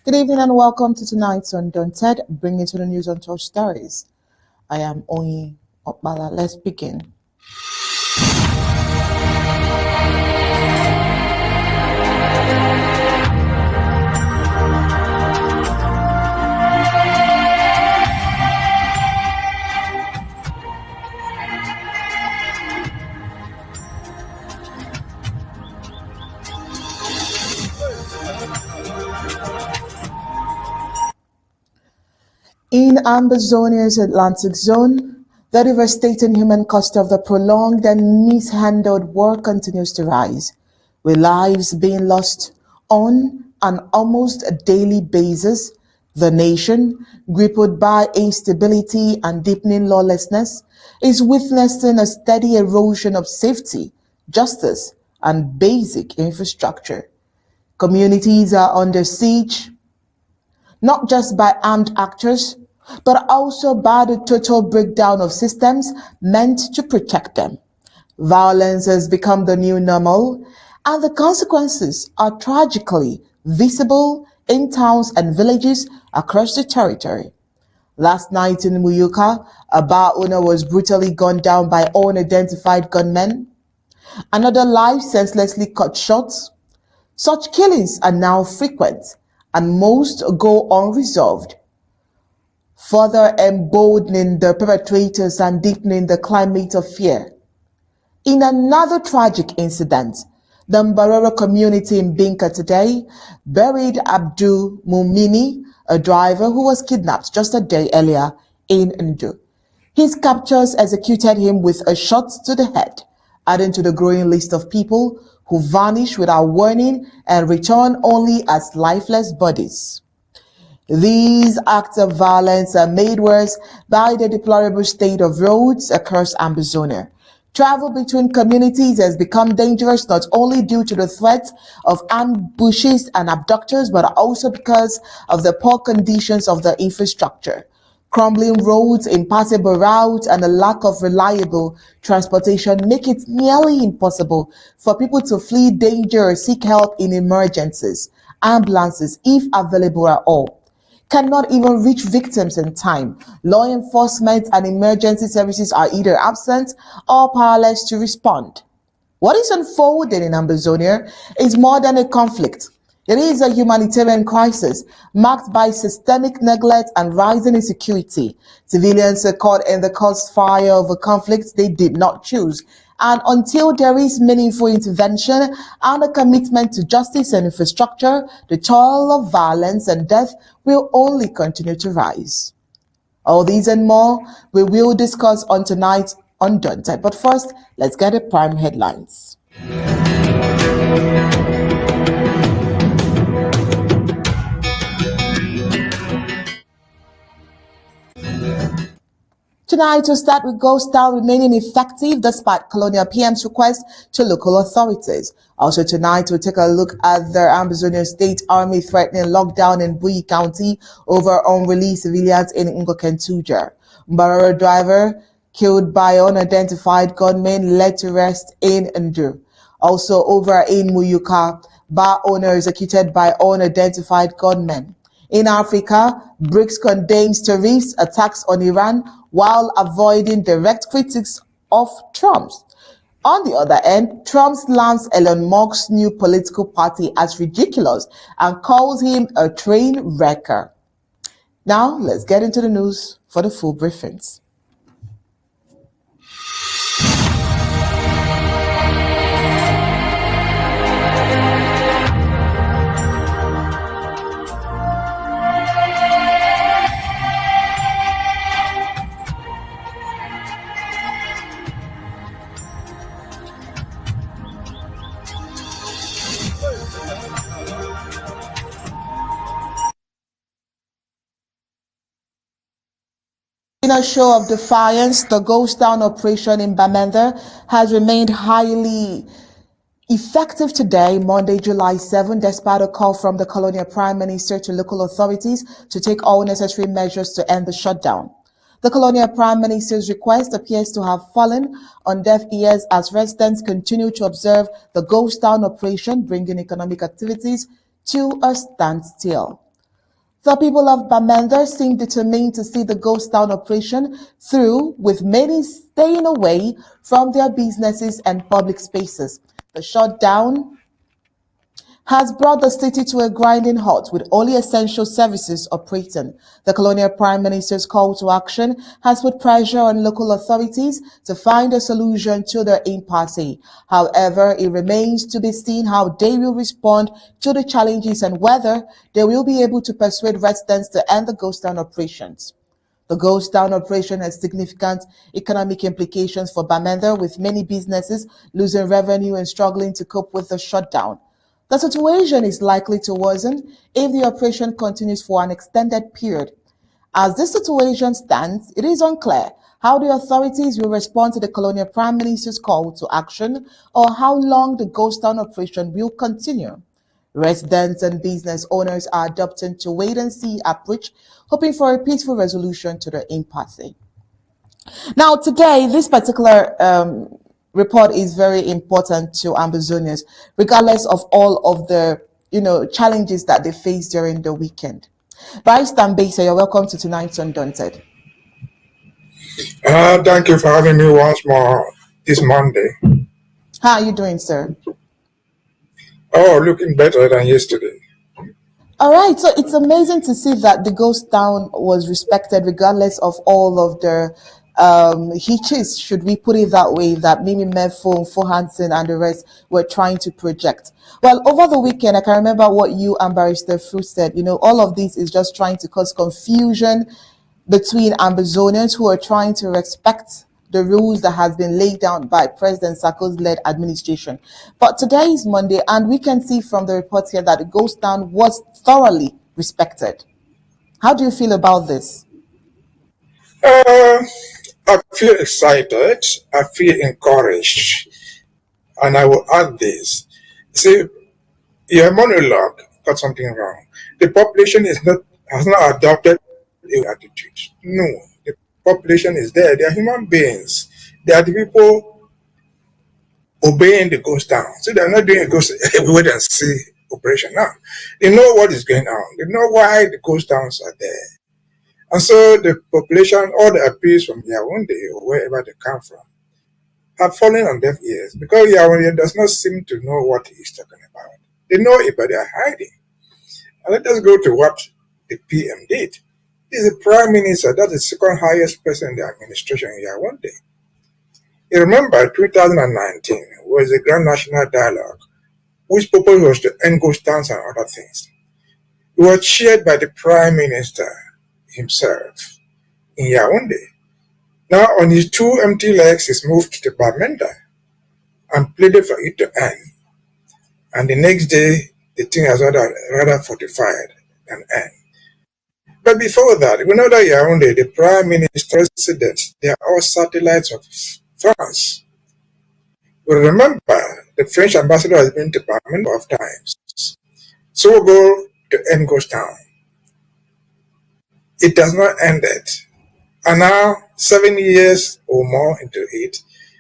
Good evening and welcome to tonight's Undaunted, bringing to the news untold stories. I am Oyi Okbala. Let's begin. In Ambazonia's Atlantic zone, the devastating human cost of the prolonged and mishandled war continues to rise, with lives being lost on an almost daily basis. The nation, gripped by instability and deepening lawlessness, is witnessing a steady erosion of safety, justice, and basic infrastructure. Communities are under siege, not just by armed actors, but also by the total breakdown of systems meant to protect them. Violence has become the new normal, and the consequences are tragically visible in towns and villages across the territory. Last night in Muyuka, a bar owner was brutally gunned down by unidentified gunmen. Another life senselessly cut short. Such killings are now frequent, and most go unresolved, further emboldening the perpetrators and deepening the climate of fear. In another tragic incident, the Mbororo community in Binka today buried Abdul Mumini, a driver who was kidnapped just a day earlier in Ndu. His captors executed him with a shot to the head, adding to the growing list of people who vanish without warning and return only as lifeless bodies. These acts of violence are made worse by the deplorable state of roads across Ambazonia. Travel between communities has become dangerous not only due to the threat of ambushes and abductors, but also because of the poor conditions of the infrastructure. Crumbling roads, impassable routes, and a lack of reliable transportation make it nearly impossible for people to flee danger or seek help in emergencies. Ambulances, if available at all, cannot even reach victims in time. Law enforcement and emergency services are either absent or powerless to respond. What is unfolding in Ambazonia is more than a conflict. It is a humanitarian crisis marked by systemic neglect and rising insecurity. Civilians are caught in the crossfire of a conflict they did not choose. And until there is meaningful intervention and a commitment to justice and infrastructure, the toll of violence and death will only continue to rise. All these and more we will discuss on tonight's Undaunted. But first, let's get the prime headlines. Tonight, to start with Ghost Town remaining effective despite Colonial PM's request to local authorities. Also tonight, we'll take a look at the Ambazonia State Army threatening lockdown in Bui County over unreleased civilians in Ngoketunjia. Mbororo driver killed by unidentified gunmen led to rest in Ndu. Also over in Muyuka, bar owner executed by unidentified gunmen. In Africa, BRICS condemns tariffs attacks on Iran while avoiding direct critics of Trump's. On the other end, Trump slams Elon Musk's new political party as ridiculous and calls him a train wrecker. Now, let's get into the news for the full briefings. In a show of defiance, the Ghost Town operation in Bamenda has remained highly effective today, Monday, July 7, despite a call from the Colonial Prime Minister to local authorities to take all necessary measures to end the shutdown. The Colonial Prime Minister's request appears to have fallen on deaf ears as residents continue to observe the Ghost Town operation, bringing economic activities to a standstill. The people of Bamenda seem determined to see the ghost town operation through, with many staying away from their businesses and public spaces. The shutdown has brought the city to a grinding halt with only essential services operating. The Colonial Prime Minister's call to action has put pressure on local authorities to find a solution to their impasse. However, it remains to be seen how they will respond to the challenges and whether they will be able to persuade residents to end the ghost town operations. The ghost town operation has significant economic implications for Bamenda, with many businesses losing revenue and struggling to cope with the shutdown. The situation is likely to worsen if the operation continues for an extended period. As this situation stands, it is unclear how the authorities will respond to the Colonial Prime Minister's call to action or how long the ghost town operation will continue. Residents and business owners are adopting to wait and see approach, hoping for a peaceful resolution to the impasse. Now, today, this particular report is very important to Ambazonians, regardless of all of the challenges that they face during the weekend. Vice Mbeseha, you're welcome to tonight's Undaunted. Thank you for having me once more this Monday. How are you doing, sir? Oh, looking better than yesterday. All right, so it's amazing to see that the ghost town was respected regardless of all of the hitches, should we put it that way, that Mimi Mefo, Fohansen, and the rest were trying to project. Well, over the weekend, I can remember what you and Barrister Fruit said. All of this is just trying to cause confusion between Ambazonians who are trying to respect the rules that has been laid down by President Sarko's led administration. But today is Monday, and we can see from the report here that the ghost town was thoroughly respected. How do you feel about this? I feel excited. I feel encouraged. And I will add this. See, your monologue got something wrong. The population has not adopted a attitude. No, the population is there. They are human beings. They are the people obeying the ghost town. So they are not doing a ghost wait and see operation now. They know what is going on. They know why the ghost towns are there. And so the population, all the appeals from Yaoundé or wherever they come from, have fallen on deaf ears because Yaoundé does not seem to know what he's talking about. They know it, but they are hiding. And let us go to what the PM did. He's the Prime Minister, that's the second highest person in the administration in Yaoundé. You remember 2019 was the Grand National Dialogue, which purpose was to end ghost towns and other things. It was chaired by the Prime Minister himself in Yaoundé. Now, on his two empty legs, he's moved to Bamenda and pleaded for it to end. And the next day, the thing has rather fortified than end. But before that, we know that Yaoundé, the Prime Minister, President, they are all satellites of France. We remember the French ambassador has been to Bamenda of times. So we'll go to end ghost town. It does not end it. And now, 7 years or more into it,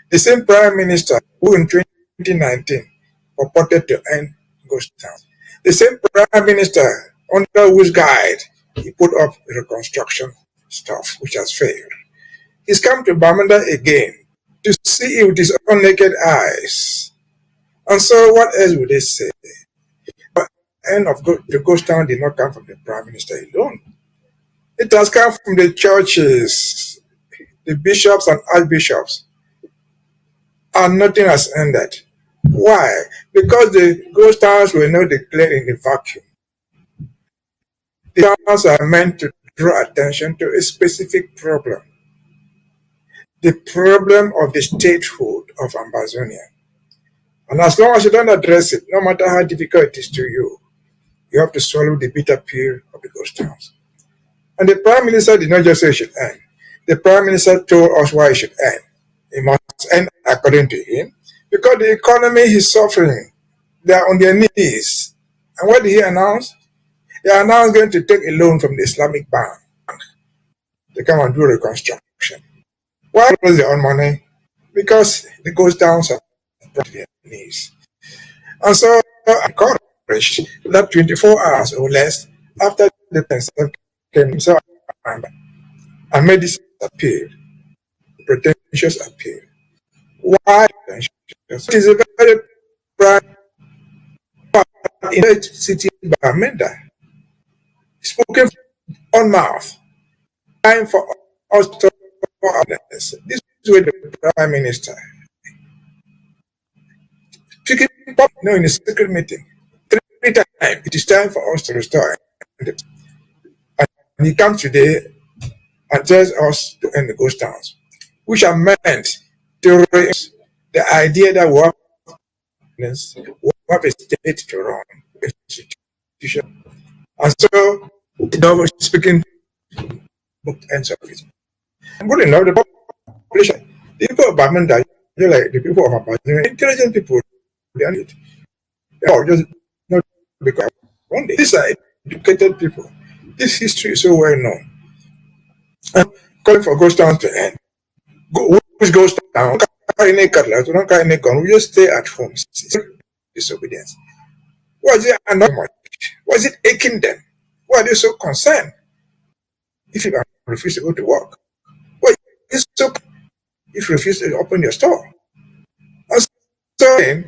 the same Prime Minister who in 2019 purported to end ghost town, the same Prime Minister under whose guide he put up reconstruction stuff, which has failed, he's come to Bamenda again to see it with his own naked eyes. And so what else would they say? The end of the ghost town did not come from the Prime Minister alone. It has come from the churches, the bishops and archbishops, and nothing has ended. Why? Because the ghost towns were not declared in a vacuum. The towns are meant to draw attention to a specific problem. The problem of the statehood of Ambazonia. And as long as you don't address it, no matter how difficult it is to you, you have to swallow the bitter pill of the ghost towns. And the Prime Minister did not just say it should end. The Prime Minister told us why it should end. It must end according to him, because the economy is suffering. They are on their knees. And what did he announce? They are now going to take a loan from the Islamic Bank to come and do reconstruction. Why was their own money? Because the ghost towns are brought to their knees. And so I'm encouraged that 24 hours or less after himself came himself and made this appeal, pretentious appeal. Why pretentious? It is a very proud in the city by Amenda, spoken on mouth. Time for us to awareness. This is where the Prime Minister speaking in a secret meeting. 3 times it is time for us to restore it. And he comes today and tells us to end the ghost towns, which are meant to raise the idea that we have a state to run, institution. And so, speaking book ends of it. I'm good enough, the population, the people of Bamenda, you're like the people of Ambazonia, intelligent people, they are it. Oh, just not because one day, these are educated people. This history is so well known. I'm calling for ghost towns to end. Which goes down? Don't carry any gun. We just stay at home. Disobedience. Was it another much? Was it aching them? Why are they so concerned? If you refuse to go to work, why is so? If you refuse to open your store, and so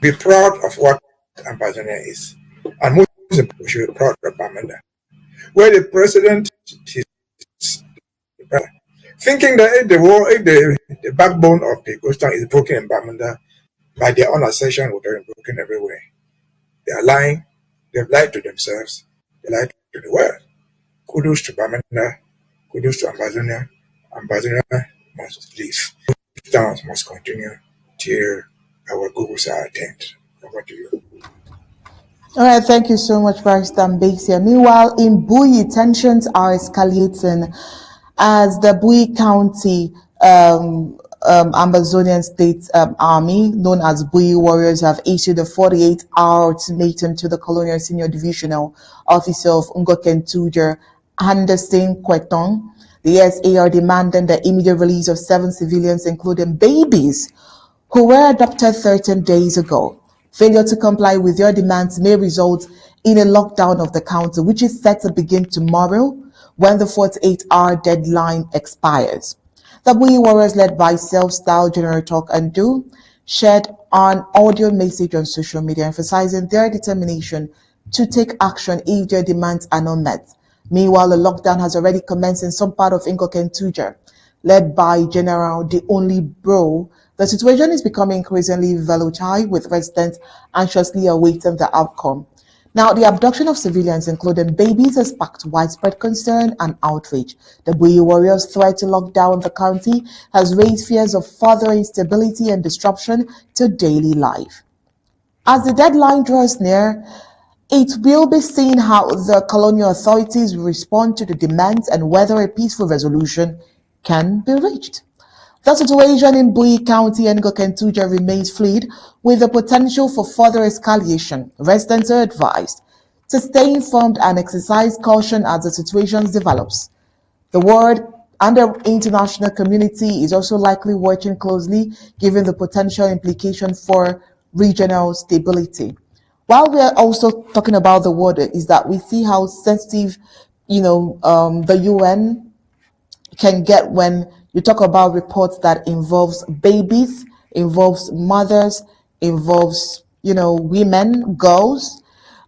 be proud of what Ambazonia is, and most important, we should be proud of Bamenda, where the president is thinking that if the backbone of the ghost town is broken in Bamenda, by their own assertion, would have been broken everywhere. They are lying. They've lied to themselves. They lied to the world. Kudos to Bamenda. Kudos to Ambazonia. Ambazonia must live. Ghost towns must continue till our goals are attained. Over to you. All right, thank you so much, Barrister Mbeseha. Meanwhile, in Bui, tensions are escalating as the Bui County Ambazonian State Army, known as Bui Warriors, have issued a 48-hour ultimatum to the Colonial Senior Divisional Officer of Ngoketunjia, Anderson Kwetong. The SA are demanding the immediate release of 7 civilians, including babies, who were adopted 13 days ago. Failure to comply with your demands may result in a lockdown of the county, which is set to begin tomorrow when the 48-hour deadline expires. The Bui Warriors, led by self-styled General Talk and Do, shared an audio message on social media emphasizing their determination to take action if their demands are not met. Meanwhile, the lockdown has already commenced in some part of Ngoketunjia, led by General The Only Bro. The situation is becoming increasingly volatile, with residents anxiously awaiting the outcome. Now, the abduction of civilians, including babies, has sparked widespread concern and outrage. The Bui Warriors' threat to lock down the county has raised fears of further instability and disruption to daily life. As the deadline draws near, it will be seen how the colonial authorities respond to the demands and whether a peaceful resolution can be reached. The situation in Bui County and Ngoketunjia remains fluid, with the potential for further escalation. Residents are advised to stay informed and exercise caution as the situation develops. The world and the international community is also likely watching closely, given the potential implication for regional stability. While we are also talking about the water, is that we see how sensitive, the UN can get when you talk about reports that involves babies, involves mothers, involves, women, girls.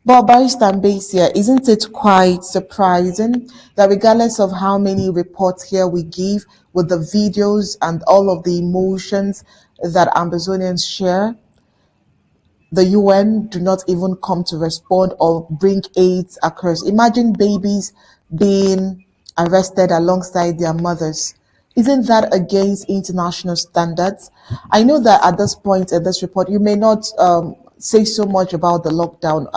But Barrister Mbeseha, isn't it quite surprising that regardless of how many reports here we give with the videos and all of the emotions that Ambazonians share, the UN do not even come to respond or bring aids across? Imagine babies being arrested alongside their mothers. Isn't that against international standards? I know that at this point in this report, you may not say so much about the lockdown.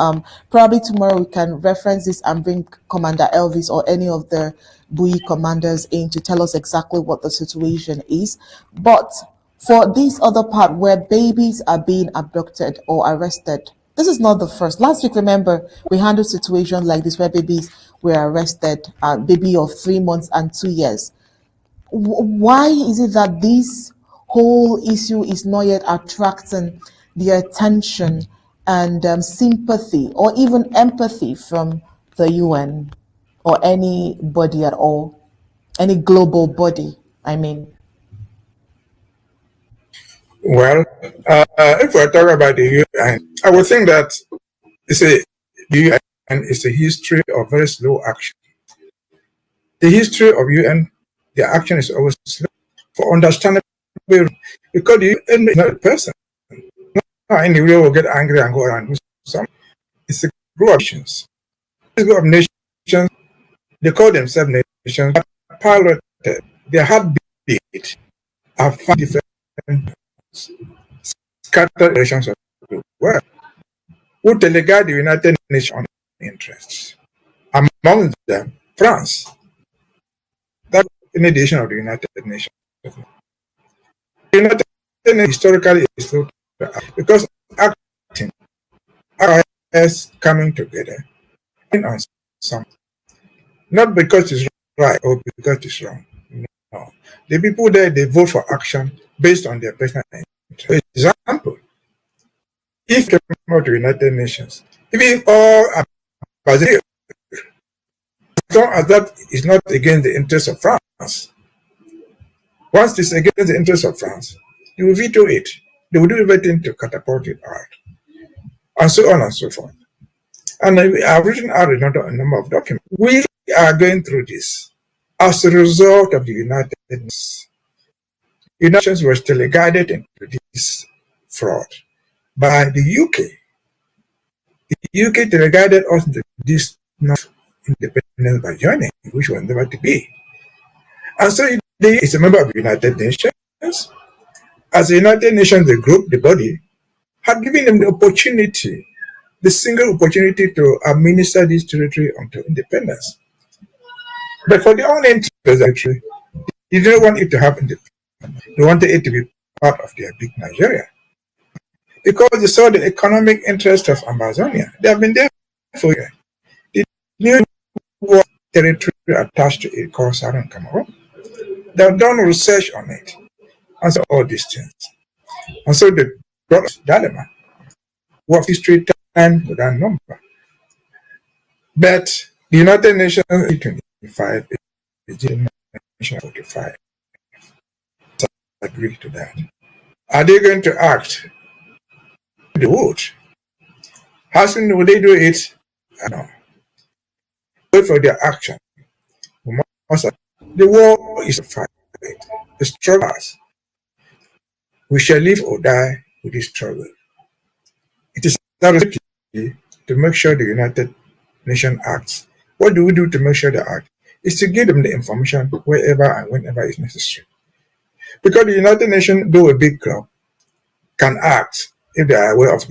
Probably tomorrow we can reference this and bring Commander Elvis or any of the Bui commanders in to tell us exactly what the situation is. But for this other part where babies are being abducted or arrested, this is not the first. Last week, remember, we handled situations like this where babies were arrested, baby of 3 months and 2 years. Why is it that this whole issue is not yet attracting the attention and sympathy or even empathy from the UN? or any body at all, any global body, I mean? Well, if we're talking about the UN, I would think that it's a the UN is a history of very slow action. The history of UN, the action is always slow for understandable reasons, because the UN is not a person. Not anybody will get angry and go around and do something. It's a group of nations. This group of nations, they call themselves nations, but piloted their heartbeat are five different scattered nations of the world who delegate the United Nations interests. Among them, France, that in addition of the United Nations. The United Nations historically is slow to act because acting as coming together on something, not because it's right or because it's wrong. No. The people there, they vote for action based on their personal interest. For example, if you come out to the United Nations, if all Ambazonia, as long as that is not against the interests of France, once it's against the interests of France, they will veto it. They will do everything to catapult it out, and so on and so forth. And I've written out a number of documents. We are going through this as a result of the United Nations. The United Nations was delegated into this fraud by the UK. The UK delegated us into this non-independence by joining, which was never to be. And so it is a member of the United Nations. As the United Nations, the group, the body, had given them the opportunity, the single opportunity to administer this territory until independence. But for their own interest, actually, they didn't want it to happen. They wanted it to be part of their big Nigeria. Because they saw the economic interest of Ambazonia. They have been there for years. The new war territory attached to it called Southern Cameroon. They have done research on it. And so all these things. And so they brought us dilemma. What history time without number. But the United Nations 25, the United Nations 45 agree to that. Are they going to act? They would. How soon will they do it? I don't know. Wait for their action. The war is a fight. The struggles. We shall live or die with this struggle. It is our responsibility to make sure the United Nations acts. What do we do to make sure they act? Is to give them the information wherever and whenever is necessary. Because the United Nations, though a big club, can act if they are aware of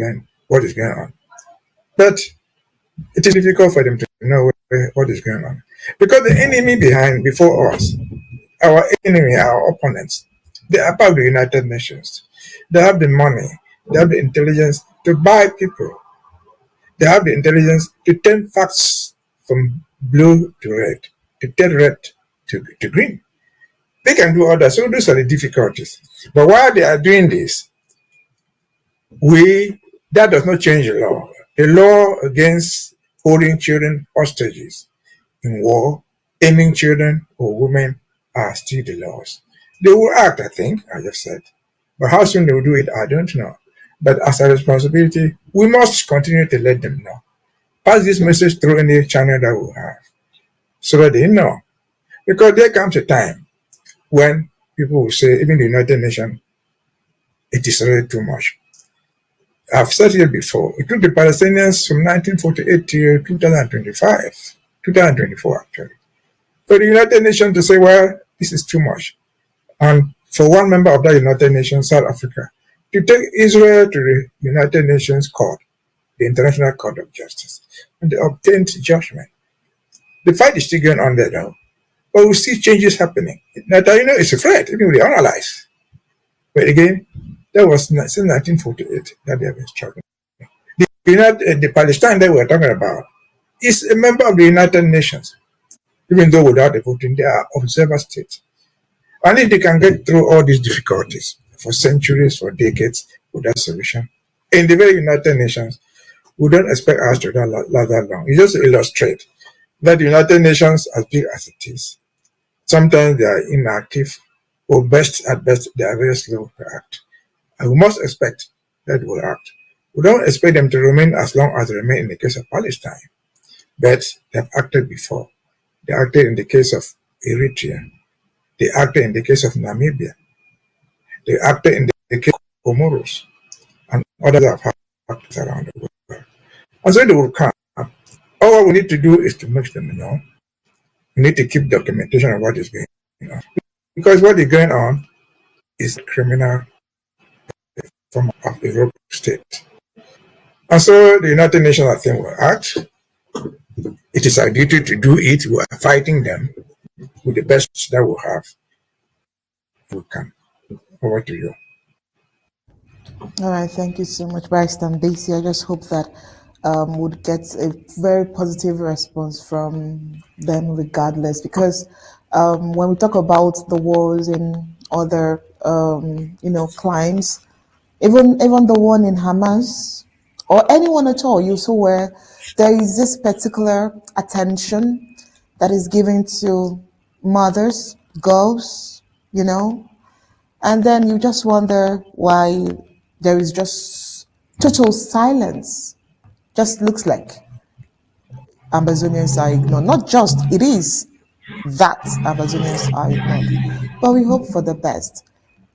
what is going on. But it is difficult for them to know what is going on. Because the enemy before us, our enemy, our opponents, they are part of the United Nations. They have the money, they have the intelligence to buy people. They have the intelligence to turn facts from blue to red, to turn red to green. They can do all that. So those are the difficulties. But while they are doing this, that does not change the law. The law against holding children hostages in war, aiming children or women are still the laws. They will act, I think, I just said. But how soon they will do it, I don't know. But as a responsibility, we must continue to let them know. Pass this message through any channel that we have so that they know. Because there comes a time when people will say, even the United Nations, it is really too much. I've said it before. It took the Palestinians from 1948 to 2024 actually, for the United Nations to say, well, this is too much. And for one member of that United Nations, South Africa, to take Israel to the United Nations Court, the International Court of Justice, and they obtained judgment. The fight is still going on there now, but we see changes happening. Netanyahu is afraid, even with the analyze. But again, that was since 1948 that they have been struggling. The Palestine that we're talking about is a member of the United Nations, even though without the voting, they are observer states. And if they can get through all these difficulties for centuries, for decades, without solution, in the very United Nations, we don't expect us to last that long. It's just to illustrate that the United Nations, as big as it is, sometimes they are inactive, or at best, they are very slow to act. And we must expect that they will act. We don't expect them to remain as long as they remain in the case of Palestine, but they have acted before. They acted in the case of Eritrea. They acted in the case of Namibia. They acted in the case of Comoros, and others have acted around the world. And so they will come. All we need to do is to make them know. We need to keep documentation of what is going on. Because what is going on is criminal form of a rogue state. And so the United Nations, I think, will act. It is our duty to do it. We are fighting them with the best that we have. We can. Over to you. All right, thank you so much, Barrister Mbeseha. I just hope that would get a very positive response from them regardless, because when we talk about the wars in other, climes, even the one in Hamas or anyone at all, you saw where there is this particular attention that is given to mothers, girls, and then you just wonder why there is just total silence. Just looks like Ambazonians are ignored. Not just, it is that Ambazonians are ignored. But we hope for the best.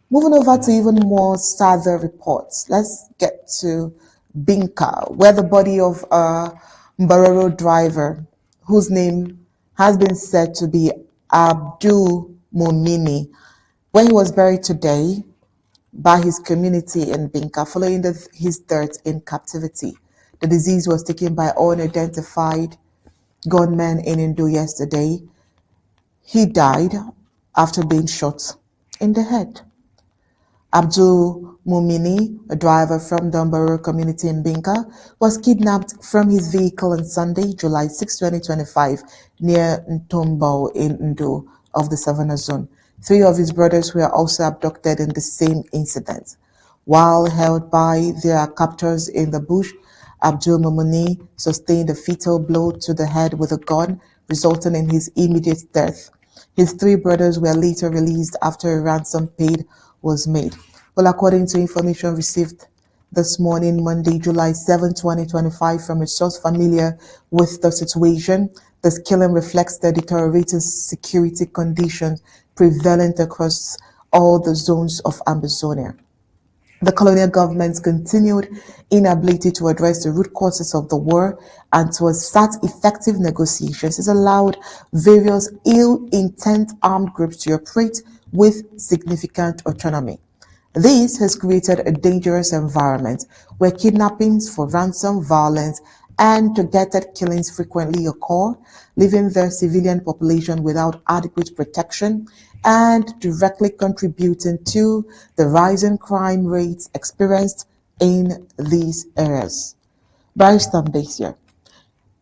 Moving over to even more sadder reports, let's get to Binka, where the body of a Mbororo driver, whose name has been said to be Abdul Momini, where he was buried today by his community in Binka following his death in captivity. The disease was taken by unidentified gunmen in Indo yesterday. He died after being shot in the head. Abdul Mumini, a driver from the Mbororo community in Binka, was kidnapped from his vehicle on Sunday, July 6, 2025, near Ntombo in Ndo of the Savannah Zone. 3 of his brothers were also abducted in the same incident. While held by their captors in the bush, Abdul Mumini sustained a fatal blow to the head with a gun, resulting in his immediate death. His 3 brothers were later released after a ransom paid was made. Well, according to information received this morning, Monday, July 7, 2025, from a source familiar with the situation, this killing reflects the deteriorating security conditions prevalent across all the zones of Ambazonia. The colonial government's continued inability to address the root causes of the war and to start effective negotiations has allowed various ill-intent armed groups to operate with significant autonomy. This has created a dangerous environment where kidnappings for ransom, violence, and targeted killings frequently occur, leaving the civilian population without adequate protection and directly contributing to the rising crime rates experienced in these areas. Barrister Mbeseha,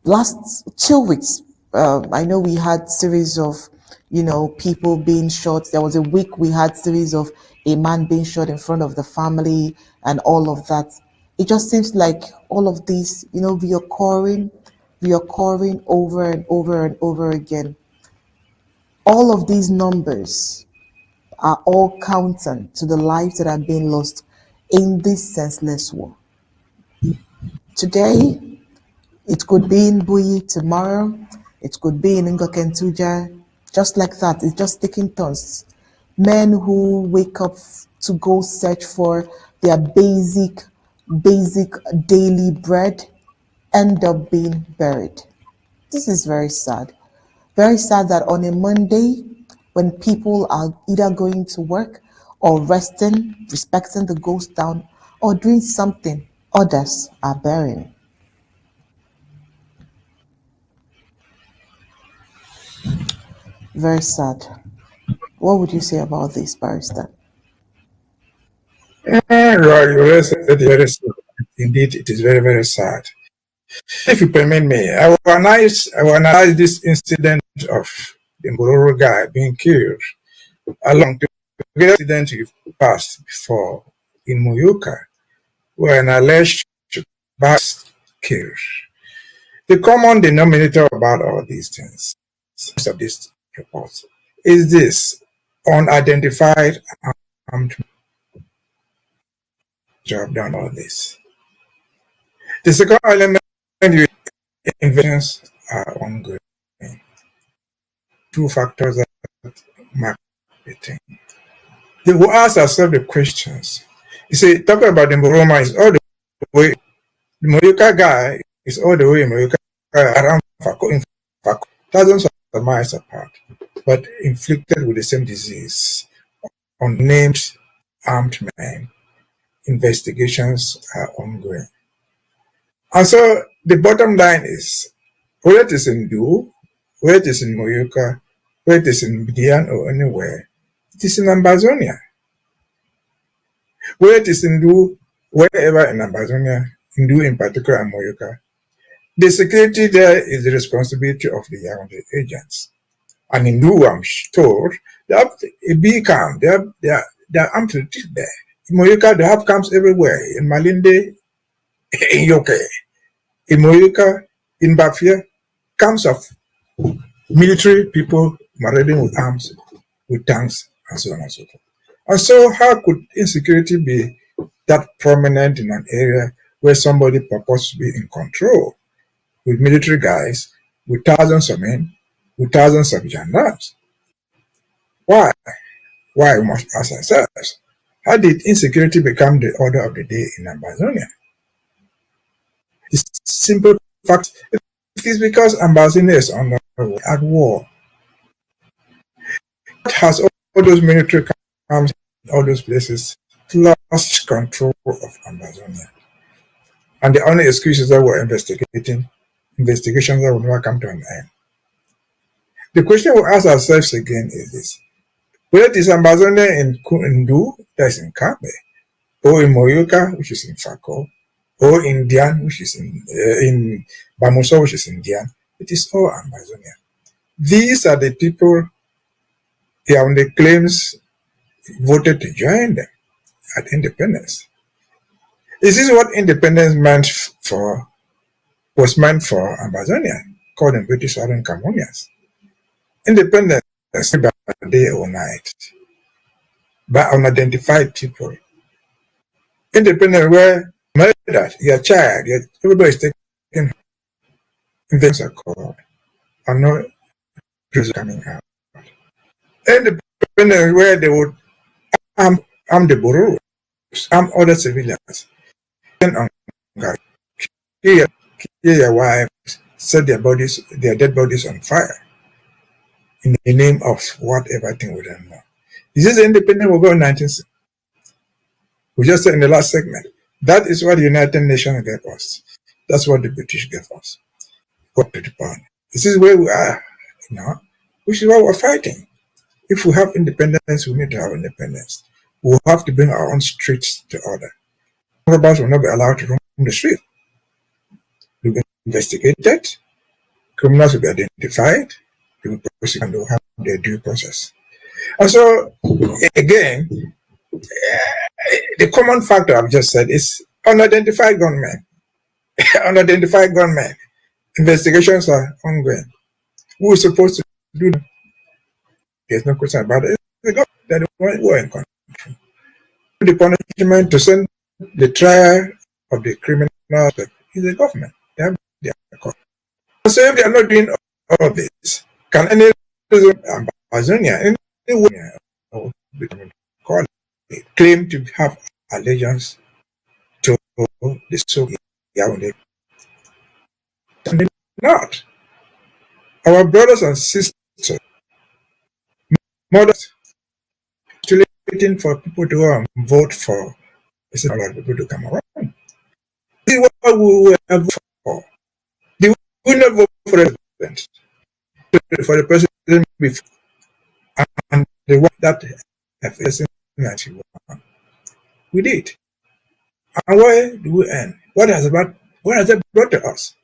last 2 weeks, I know we had series of, people being shot. There was a week we had series of a man being shot in front of the family and all of that. It just seems like all of these, reoccurring over and over and over again. All of these numbers are all counting to the lives that are being lost in this senseless war. Today, it could be in Bui, tomorrow it could be in Ngoketunjia, just like that. It's just taking turns. Men who wake up to go search for their basic daily bread end up being buried. This is very sad. Very sad that on a Monday, when people are either going to work or resting, respecting the ghost down, or doing something, others are burying. Very sad. What would you say about this, Barrister? Right, you raised it very sad. Indeed, it is very, very sad. If you permit me, I will analyze this incident of the Mbororo guy being killed along the incident you passed before in Muyuka, where an alleged bus killed. The common denominator about all these things, of these reports, is this: unidentified armed job done all this. The second element, invasions are ongoing. Two factors that mark the thing. They will ask ourselves the questions. You see, talking about the Mbororo is all the way, the Moyoka guy is all the way in Moyoka, around Fako, thousands of miles apart, but inflicted with the same disease. Unnamed armed men. Investigations are ongoing. And so the bottom line is, whether it is in Du, whether it is in Moyoka, whether it is in Bidian or anywhere, it is in Ambazonia. Whether it is in Du, wherever in Ambazonia, in Du in particular and Moyoka, the security there is the responsibility of the Yaoundé agents. And in Du, I'm told, they have a big camp, they are armed to the teeth there. In Moyoka, they have camps everywhere, in Malinde, in Yoke, in Moyoka, in Bafia, camps of military people marading with arms, with tanks, and so on and so forth. And so how could insecurity be that prominent in an area where somebody purports to be in control with military guys, with thousands of men, with thousands of gendarmes? Why? Why, we must ask ourselves, how did insecurity become the order of the day in Ambazonia? The simple fact, it is because Ambazonia is at war. It has all those military camps, all those places, lost control of Ambazonia. And the only excuses that we're investigations that will never come to an end. The question we ask ourselves again is this: whether it is Ambazonia in Kundu, that is in Kabe, or in Moyoka, which is in Fako, or in Dian, which is in Bamuso, which is in Dian, it is all Ambazonia. These are the people Yaoundé claims voted to join them at independence. Is this what independence was meant for Ambazonia, called in British Southern Cameroonians? Independence by day or night, by unidentified people. Independence where murdered, your child, everybody is taken. Invents are called, are not coming out. Independence where they would arm the Mbororo, arm other civilians, and kill your wives, set their dead bodies on fire in the name of whatever thing we don't know. Is this the independence we got in 1960? We just said in the last segment, that is what the United Nations gave us. That's what the British gave us. What to the point. This is where we are now, which is why we're fighting. If we have independence, we need to have independence. We'll have to bring our own streets to order. Robbers will not be allowed to roam the street. They'll be investigated, criminals will be identified, they will be prosecuted, and they will have their due process. And so, again, the common factor I've just said is unidentified gunmen. Unidentified gunmen. Investigations are ongoing. Who is supposed to do them? There's no question about it. It's the government that were in control. The punishment to send the trial of the criminal is the government. They have their court. So if they are not doing all of this, can any Ambazonia, claim to have allegiance to the Soviet Yaoundé? Not. Our brothers and sisters, mothers, still waiting for people to go and vote for a lot of people to come around. This is what we will vote for. They will not vote for the president. For the president before, and they want that person that you want. We did. And where do we end? What has that brought to us?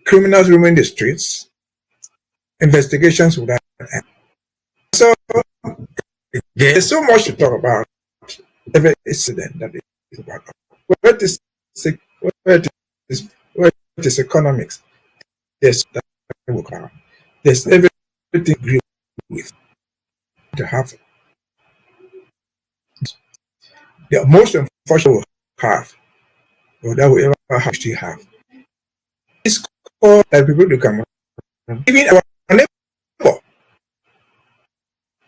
Criminals roaming the streets, investigations without end. So there's so much to talk about every incident that is about. Where it is sick, where it Well, it is economics. There's that work around. There's everything agree with to have. The most unfortunate will have, or that we ever have still have. It's called that people to come. Even our neighbor,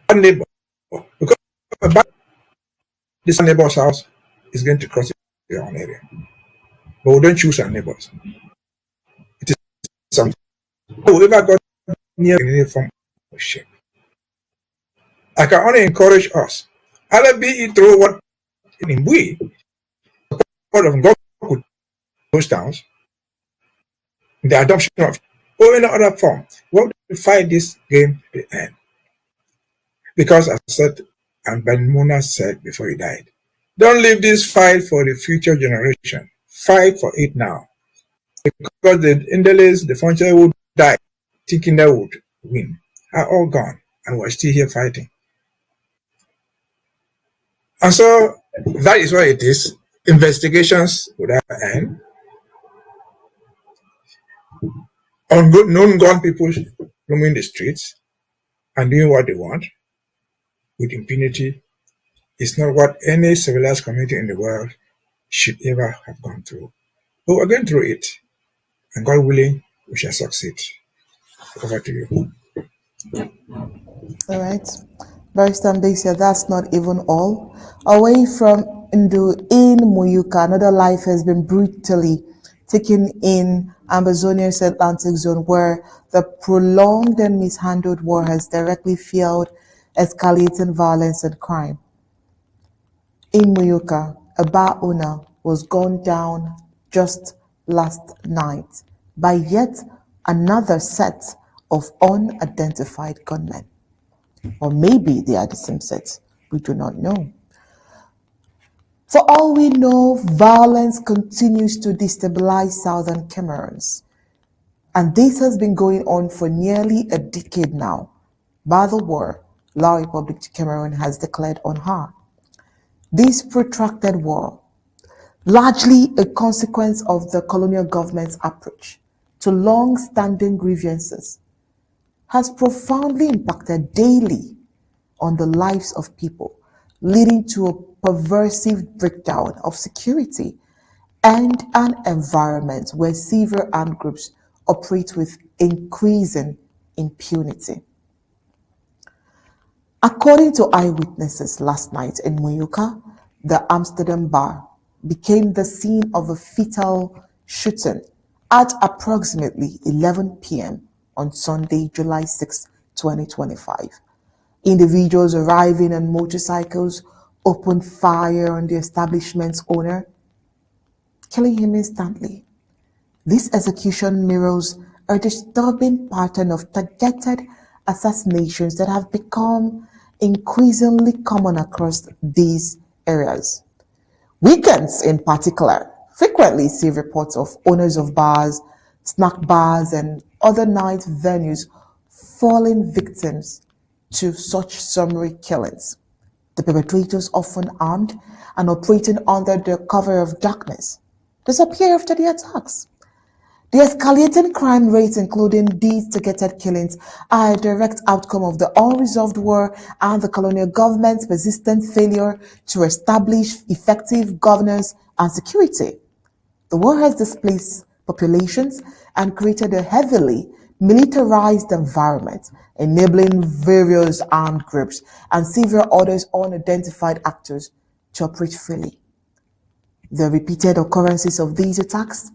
our neighbor, because about this neighbor's house is going to cross your own area. But we don't choose our neighbors. It is something. Whoever got near in any form of shape. I can only encourage us. Either be it through what in we, part of God, those towns, the adoption of, or in other form. We want to fight this game to the end. Because as I said, and Ben Mona said before he died, don't leave this fight for the future generation. Fight for it now. Because the Indales, the functionary would die, thinking they would win, are all gone, and we're still here fighting. And so that is what it is. Investigations without end. Unknown gun people roaming the streets and doing what they want with impunity is not what any civilized community in the world should ever have gone through. But we're going through it, and God willing, we shall succeed. Over to you. All right. Barrister Mbeseha, that's not even all. Away from Ndu in Muyuka, another life has been brutally taken in Ambazonia's Atlantic zone, where the prolonged and mishandled war has directly fueled escalating violence and crime. In Muyuka, a bar owner was gunned down just last night by yet another set of unidentified gunmen. Or maybe they are the same set. We do not know. For all we know, violence continues to destabilize southern Cameroons. And this has been going on for nearly a decade now, by the war La République Cameroon has declared on her. This protracted war, largely a consequence of the colonial government's approach to long-standing grievances, has profoundly impacted daily on the lives of people, leading to a pervasive breakdown of security and an environment where severe armed groups operate with increasing impunity. According to eyewitnesses last night in Muyuka, the Amsterdam bar became the scene of a fatal shooting at approximately 11 p.m. on Sunday, July 6, 2025. Individuals arriving on motorcycles opened fire on the establishment's owner, killing him instantly. This execution mirrors a disturbing pattern of targeted assassinations that have become increasingly common across these areas. Weekends, in particular, frequently see reports of owners of bars, snack bars, and other night venues falling victims to such summary killings. The perpetrators, often armed and operating under the cover of darkness, disappear after the attacks. The escalating crime rates, including these targeted killings, are a direct outcome of the unresolved war and the colonial government's persistent failure to establish effective governance and security. The war has displaced populations and created a heavily militarized environment, enabling various armed groups and several other unidentified actors to operate freely. The repeated occurrences of these attacks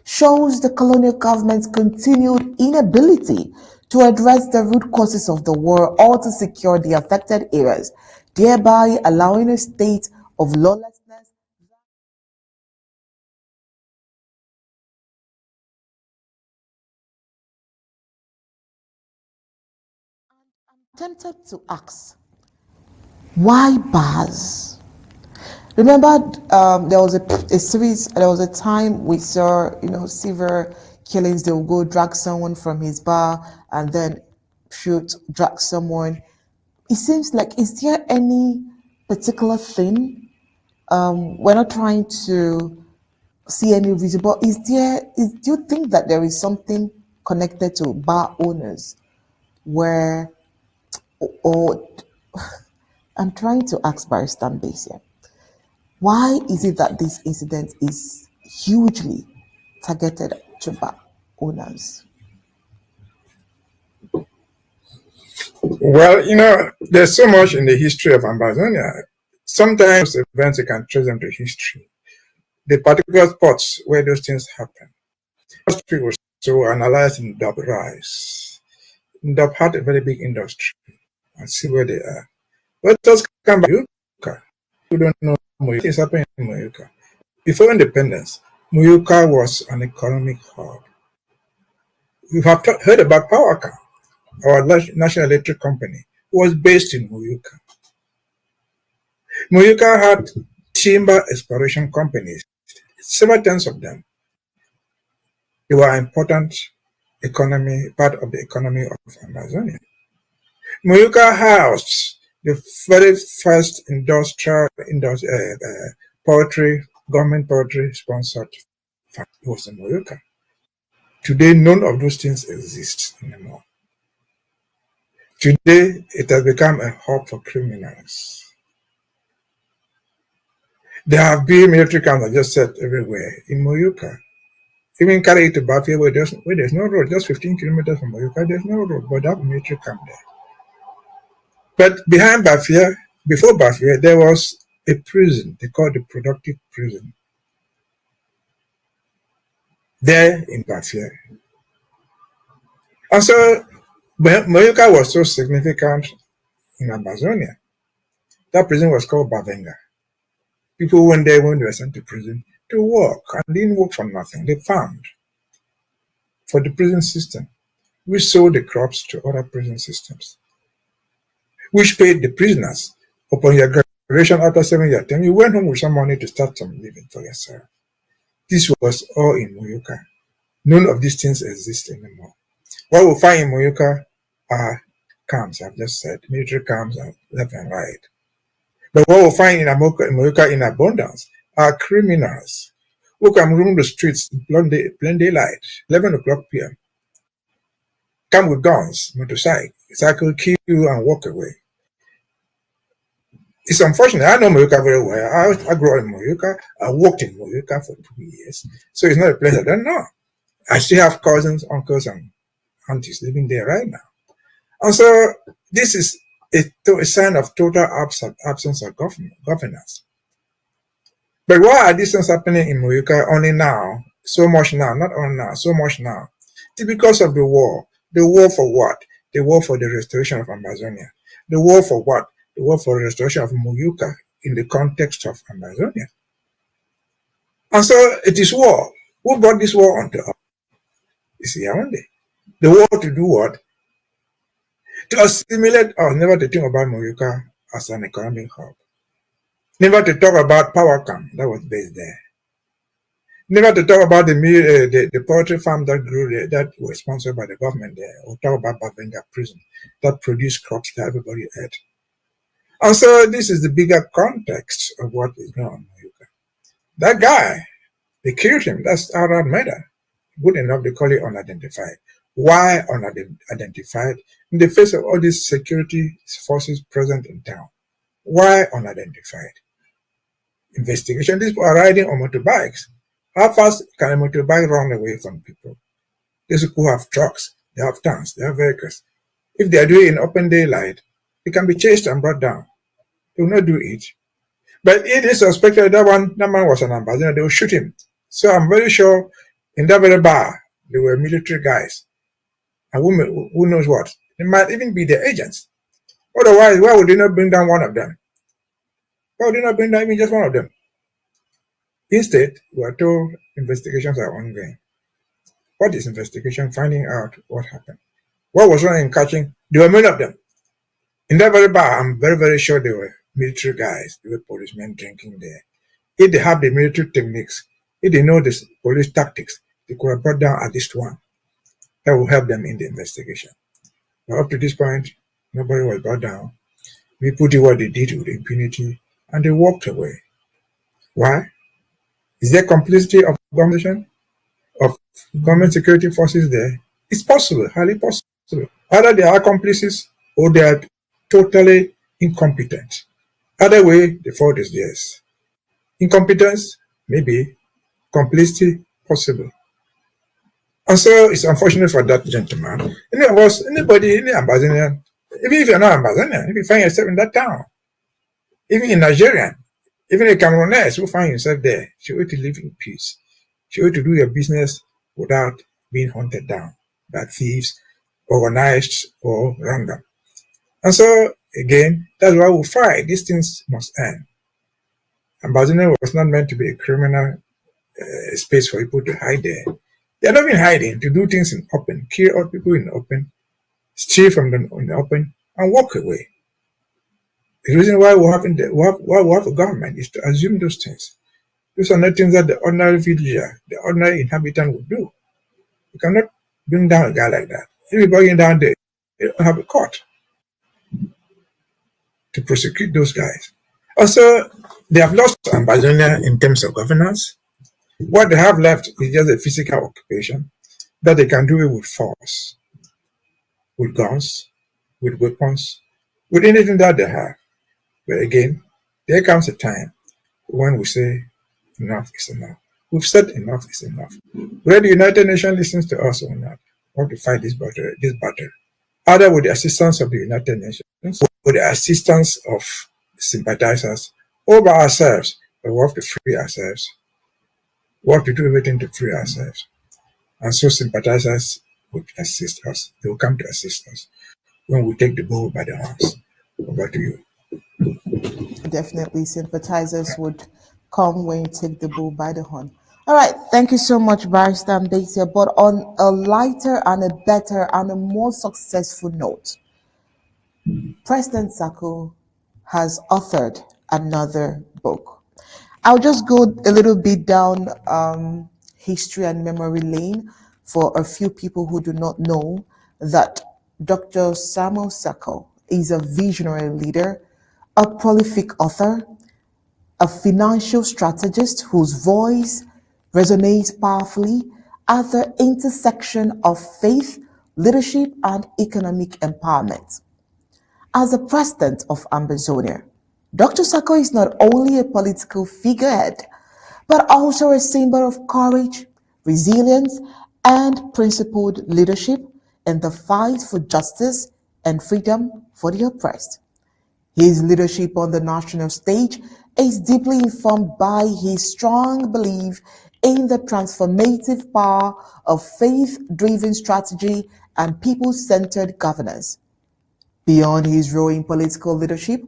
shows the colonial government's continued inability to address the root causes of the war or to secure the affected areas, thereby allowing a state of lawlessness tempted to ask, why bars? Remember, there was a series, there was a time we saw, severe killings. They will go drag someone from his bar and then drag someone. It seems like, is there any particular thing? We're not trying to see any reason. But do you think that there is something connected to bar owners where, or I'm trying to ask Barrister Mbeseha, why is it that this incident is hugely targeted to bar owners? Well, there's so much in the history of Ambazonia. Sometimes events, you can trace them to history. The particular spots where those things happen. Industry was so analyzed in Dub Rice. Dub had a very big industry, and see where they are. Let us come back to Muyuka. You don't know Muyuka. It's happening in Muyuka. Before independence, Muyuka was an economic hub. You have heard about PowerCam. Our national electric company was based in Muyuka. Muyuka had timber exploration companies, several tens of them. They were important part of the economy of Amazonia. Muyuka housed the very first government poetry sponsored farm. It was in Muyuka. Today, none of those things exist anymore. Today, it has become a hub for criminals. There have been military camps, I just said, everywhere in Muyuka. Even carry it to Bafia, where there's no road, just 15 kilometers from Muyuka, there's no road, but that military camp there. But behind Bafia, before Bafia, there was a prison, they called the Productive Prison. There in Bafia. And so, Muyuka was so significant in Ambazonia. That prison was called Bavenga. People went there when they were sent to prison to work, and didn't work for nothing. They farmed for the prison system. We sold the crops to other prison systems, which paid the prisoners. Upon your graduation after 7 year term, you went home with some money to start some living for yourself. This was all in Muyuka. None of these things exist anymore. What we find in Muyuka are camps, I've just said, military camps left and right. But what we find in Muyuka in abundance are criminals who can roam the streets in plain daylight, 11 o'clock p.m. Come with guns, motorcycle, kill you and walk away. It's unfortunate. I know Muyuka very well. I grew up in Muyuka. I worked in Muyuka for 2 years. So it's not a place I don't know. I still have cousins, uncles, and aunties living there right now. And so this is a sign of total absence of governance. But why are these things happening in Muyuka only now? So much now, not only now, so much now. It's because of the war. The war for what? The war for the restoration of Ambazonia. The war for what? The war for the restoration of Muyuka in the context of Ambazonia. And so it is war. Who brought this war onto us? It's Yaoundé. The war to do what? To assimilate us, never to think about Muyuka as an economic hub. Never to talk about PowerCam that was based there. Never to talk about the poultry farm that grew there, that was sponsored by the government there, or talk about Bavenga prison that produced crops that everybody ate. And so this is the bigger context of what is going on in Muyuka. That guy, they killed him. That's outright murder. Good enough, they call it unidentified. Why unidentified? In the face of all these security forces present in town. Why unidentified? Investigation. These people are riding on motorbikes. How fast can a motorbike run away from people? These people have trucks, they have tanks, they have vehicles. If they are doing it in open daylight, they can be chased and brought down. They will not do it. But if they suspected that man was an ambassador, they will shoot him. So I'm very sure in that very bar, they were military guys. And who knows what? They might even be their agents. Otherwise, why would they not bring down one of them? Why would they not bring down even just one of them? Instead, we are told investigations are ongoing. What is investigation? Finding out what happened. What was wrong in catching? There were many of them. In that very bar, I'm very, very sure they were military guys. They were policemen drinking there. If they have the military techniques, if they know the police tactics, they could have brought down at least one. That will help them in the investigation. But up to this point, nobody was brought down. People did what they did with impunity, and they walked away. Why? Is there complicity of government security forces there? It's possible, highly possible. Either they are accomplices or they are totally incompetent. Either way, the fault is theirs. Incompetence, maybe. Complicity, possible. And so it's unfortunate for that gentleman. Any of us, anybody, any Ambazonian, even if you're not Ambazonian, if you find yourself in that town, even in Nigeria, even a Cameroonese who find yourself there, you ought to live in peace. You ought to do your business without being hunted down by thieves, organized or random. And so, again, that's why we fight. These things must end. Ambazonia was not meant to be a criminal space for people to hide there. They are not been hiding, to do things in open, kill out people in the open, steal from them in the open, and walk away. The reason why we have a government is to assume those things. Those are not things that the ordinary villager, the ordinary inhabitant would do. You cannot bring down a guy like that. If you bring him down there, you don't have a court to prosecute those guys. Also, they have lost Ambazonia in terms of governance. What they have left is just a physical occupation that they can do it with force, with guns, with weapons, with anything that they have. But again, there comes a time when we say enough is enough. We've said enough is enough. Whether the United Nations listens to us or not, we have to fight this battle. Either with the assistance of the United Nations, with the assistance of sympathizers, or by ourselves. But we have to free ourselves. We have to do everything to free ourselves. And so sympathizers would assist us. They will come to assist us when we take the bull by the horns. Over to you. Definitely, sympathizers would come when you take the bull by the horn. All right, thank you so much, Barrister Mbeseha. But on a lighter and a better and a more successful note, President Sako has authored another book. I'll just go a little bit down history and memory lane for a few people who do not know that Dr. Samuel Sako is a visionary leader, a prolific author, a financial strategist whose voice resonates powerfully at the intersection of faith, leadership, and economic empowerment. As the president of Ambazonia, Dr. Sako is not only a political figurehead, but also a symbol of courage, resilience, and principled leadership in the fight for justice and freedom for the oppressed. His leadership on the national stage is deeply informed by his strong belief in the transformative power of faith-driven strategy and people-centered governance. Beyond his role in political leadership,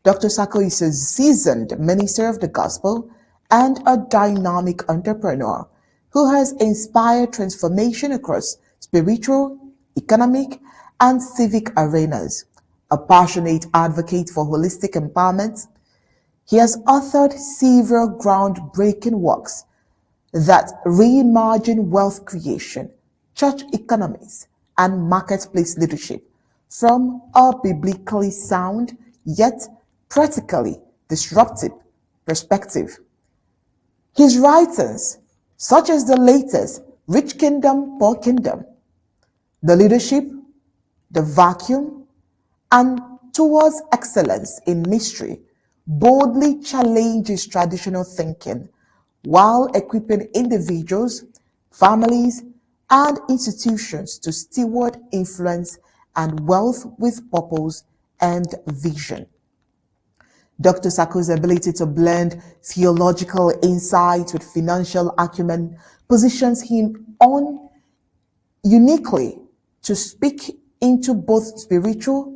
Dr. Sako is a seasoned minister of the gospel and a dynamic entrepreneur who has inspired transformation across spiritual, economic, and civic arenas. A passionate advocate for holistic empowerment, he has authored several groundbreaking works that reimagine wealth creation, church economies, and marketplace leadership from a biblically sound yet practically disruptive perspective. His writings, such as the latest Rich Kingdom, Poor Kingdom, The Leadership, The Vacuum, and Towards Excellence in Mystery, boldly challenges traditional thinking while equipping individuals, families, and institutions to steward influence and wealth with purpose and vision. Dr. Sako's ability to blend theological insight with financial acumen positions him on uniquely to speak into both spiritual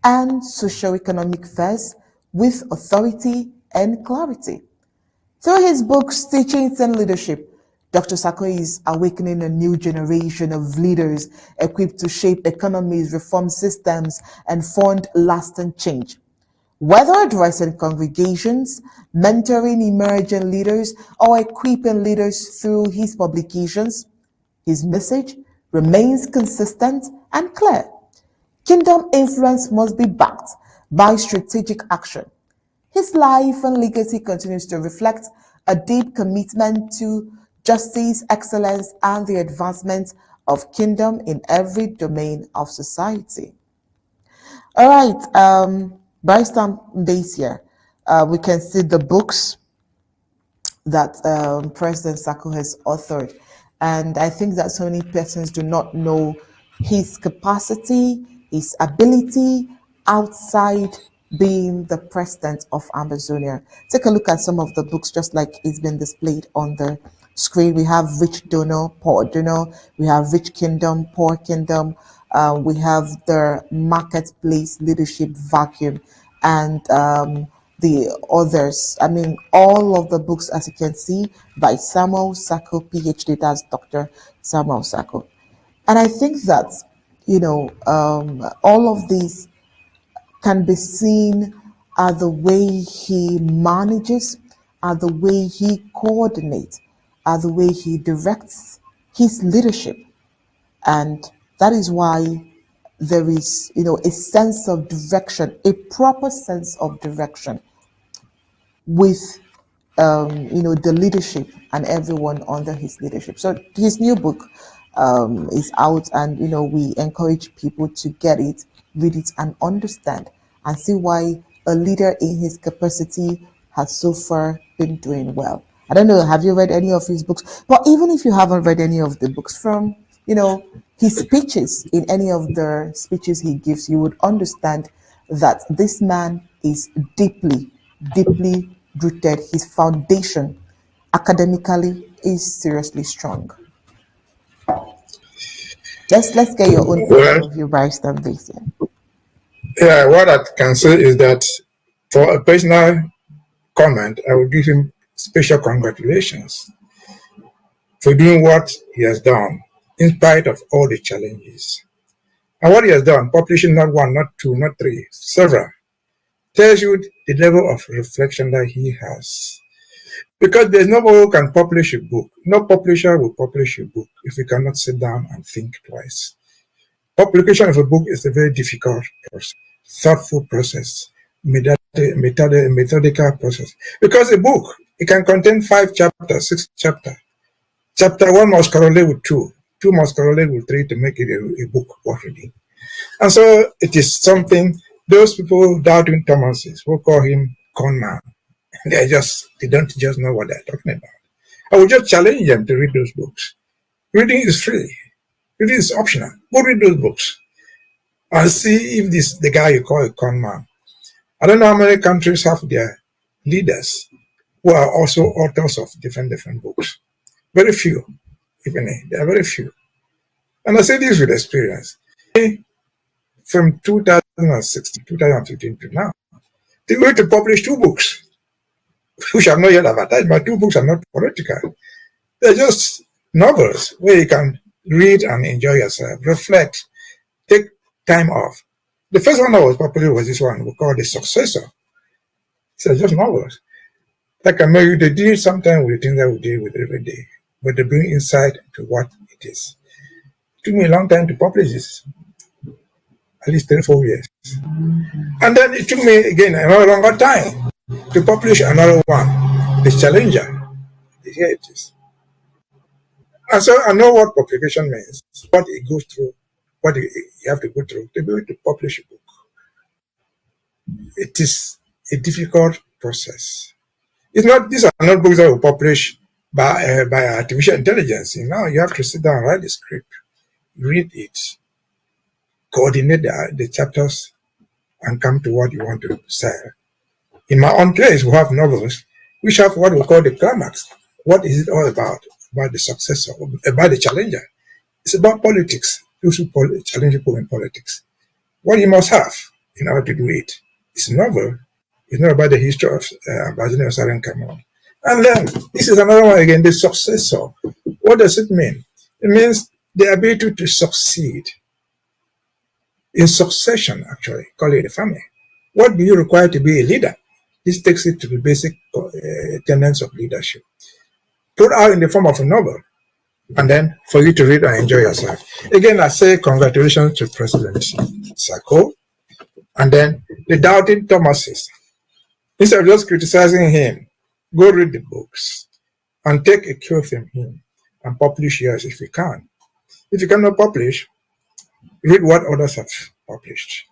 and socio-economic affairs with authority and clarity. Through his books, Teachings and Leadership, Dr. Sako is awakening a new generation of leaders equipped to shape economies, reform systems, and fund lasting change. Whether addressing congregations, mentoring emerging leaders, or equipping leaders through his publications, his message remains consistent and clear. Kingdom influence must be backed by strategic action. His life and legacy continues to reflect a deep commitment to justice, excellence, and the advancement of kingdom in every domain of society. All right, Barrister Mbeseha, we can see the books that President Sako has authored. And I think that so many persons do not know his capacity, his ability outside being the president of Ambazonia. Take a look at some of the books, just like it's been displayed on the screen. We have Rich Donor, Poor Donor. We have Rich Kingdom, Poor Kingdom. We have the Marketplace Leadership Vacuum, and the others. I mean, all of the books, as you can see, by Samuel Sako, PhD, that's Dr. Samuel Sako. And I think that, all of these can be seen are the way he manages, are the way he coordinates, are the way he directs his leadership. And that is why there is, a sense of direction, a proper sense of direction with the leadership and everyone under his leadership. So his new book is out, and we encourage people to get it, read it, and understand, and see why a leader in his capacity has so far been doing well. I don't know, have you read any of his books? But even if you haven't read any of the books, from his speeches, in any of the speeches he gives, you would understand that this man is deeply, deeply rooted. His foundation academically is seriously strong. Let's get your own point Well, of view, Barrister Mbeseha. yeah, what I can say is that for a personal comment, I will give him special congratulations for doing what he has done in spite of all the challenges. And what he has done, publishing not one, not two, not three, several, tells you the level of reflection that he has. Because there's nobody who can publish a book. No publisher will publish a book if you cannot sit down and think twice. Publication of a book is a very difficult process, thoughtful process, methodical process. Because a book, it can contain 5 chapters, 6 chapters. Chapter 1 must correlate with 2. 2 must correlate with 3 to make it a book worth reading. And so it is something, those people doubting Thomases who call him con man, they don't just know what they're talking about. I would just challenge them to read those books. Reading is free. Reading is optional. Go read those books and see if the guy you call a con man. I don't know how many countries have their leaders who are also authors of different books. Very few, even there are very few. And I say this with experience. From 2016, 2015 to now, they were to publish 2 books, which are not yet advertised. My 2 books are not political. They're just novels where you can read and enjoy yourself, reflect, take time off. The first one that was popular was this one we call The Successor. So just novels. Like I maybe they deal sometimes with the things that we deal with every day, but they bring insight into what it is. It took me a long time to publish this, at least 3-4 years. And then it took me again another longer time to publish another one, The Challenger. Here it is. And so I know what publication means, what it goes through, what you have to go through to be able to publish a book. It is a difficult process. It's not; these are not books that we publish by artificial intelligence. Now you have to sit down, write the script, read it, coordinate the chapters, and come to what you want to sell. In my own case, we have novels which have what we call the climax. What is it all about? About the successor, about the challenger. It's about politics. Those who challenge people in politics. What you must have in order to do it. It's a novel. It's not about the history of Ambazonia or Southern Cameroon. And then, this is another one again, the successor. What does it mean? It means the ability to succeed in succession, actually, call it a family. What do you require to be a leader? This takes it to the basic tenets of leadership. Put out in the form of a novel, and then for you to read and enjoy yourself. Again, I say congratulations to President Sako, and then the doubting Thomases. Instead of just criticizing him, Go read the books and take a cue from him and publish yours if you can. If you cannot publish, read what others have published.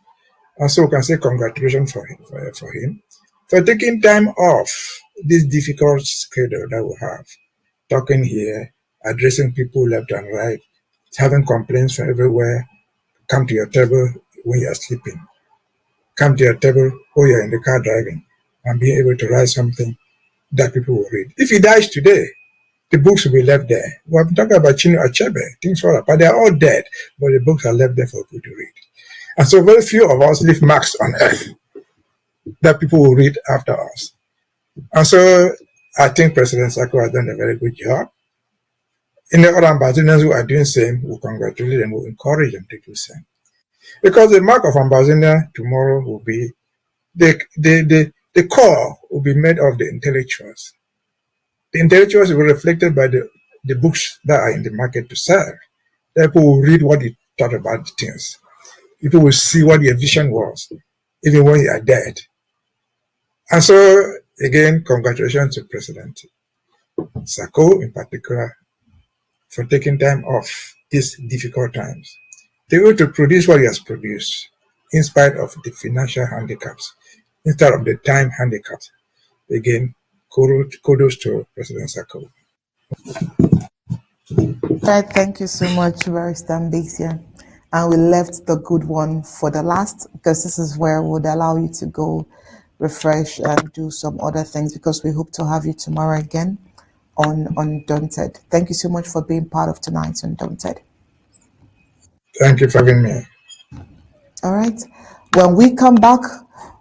And so we can say congratulations for him for taking time off this difficult schedule that we have, talking here, addressing people left and right, having complaints from everywhere, come to your table when you are sleeping, come to your table when you are in the car driving, and being able to write something that people will read. If he dies today, the books will be left there. We have been talking about Chinua Achebe, things fall apart. They are all dead, but the books are left there for people to read. And so very few of us leave marks on earth that people will read after us. And so I think President Sako has done a very good job. In the other Ambazonians who are doing the same, we congratulate them, we encourage them to do the same. Because the mark of Ambazonia tomorrow will be, the core will be made of the intellectuals. The intellectuals will be reflected by the books that are in the market to sell. People will read what you thought about the things. People will see what your vision was, even when you are dead. And so, again, congratulations to President Sako in particular for taking time off these difficult times. They were to produce what he has produced in spite of the financial handicaps, instead of the time handicaps. Again, kudos to President Sako. Right, thank you so much, Barrister Mbeseha. And we left the good one for the last because this is where we would allow you to go refresh and do some other things because we hope to have you tomorrow again on Undaunted. Thank you so much for being part of tonight's Undaunted. Thank you for having me. All right. When we come back,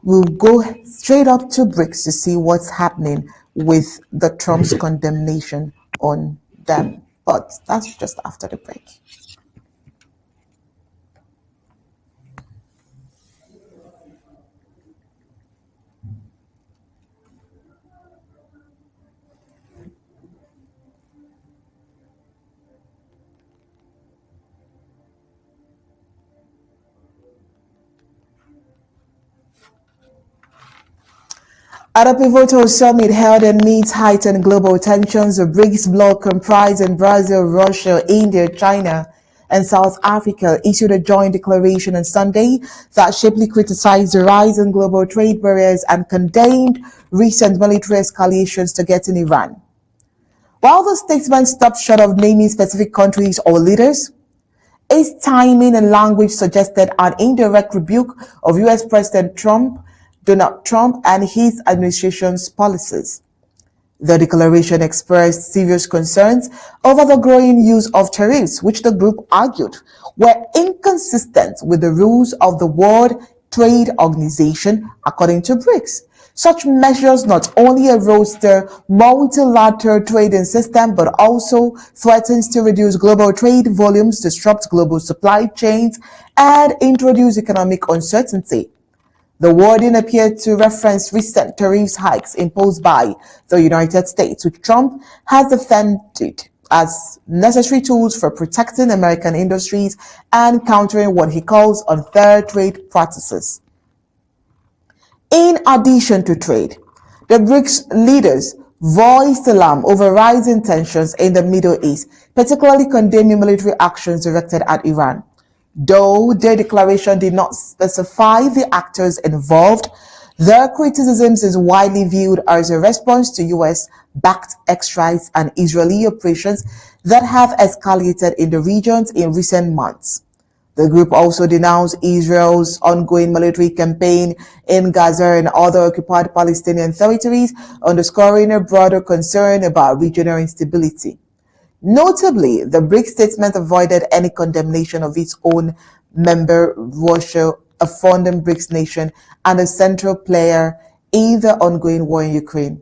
we'll go straight up to BRICS to see what's happening with the Trump's condemnation on them. But that's just after the break. At a pivotal summit held amidst heightened global tensions, the BRICS bloc comprising Brazil, Russia, India, China, and South Africa issued a joint declaration on Sunday that sharply criticized the rise in global trade barriers and condemned recent military escalations targeting Iran. While the statement stopped short of naming specific countries or leaders, its timing and language suggested an indirect rebuke of U.S. President Donald Trump, and his administration's policies. The declaration expressed serious concerns over the growing use of tariffs, which the group argued were inconsistent with the rules of the World Trade Organization, according to BRICS. Such measures not only erodes the multilateral trading system, but also threatens to reduce global trade volumes, disrupt global supply chains, and introduce economic uncertainty. The wording appeared to reference recent tariff hikes imposed by the United States, which Trump has defended as necessary tools for protecting American industries and countering what he calls unfair trade practices. In addition to trade, the BRICS leaders voiced alarm over rising tensions in the Middle East, particularly condemning military actions directed at Iran. Though their declaration did not specify the actors involved, their criticisms is widely viewed as a response to US-backed airstrikes and Israeli operations that have escalated in the regions in recent months. The group also denounced Israel's ongoing military campaign in Gaza and other occupied Palestinian territories, underscoring a broader concern about regional instability. Notably, the BRICS statement avoided any condemnation of its own member, Russia, a founding BRICS nation and a central player in the ongoing war in Ukraine.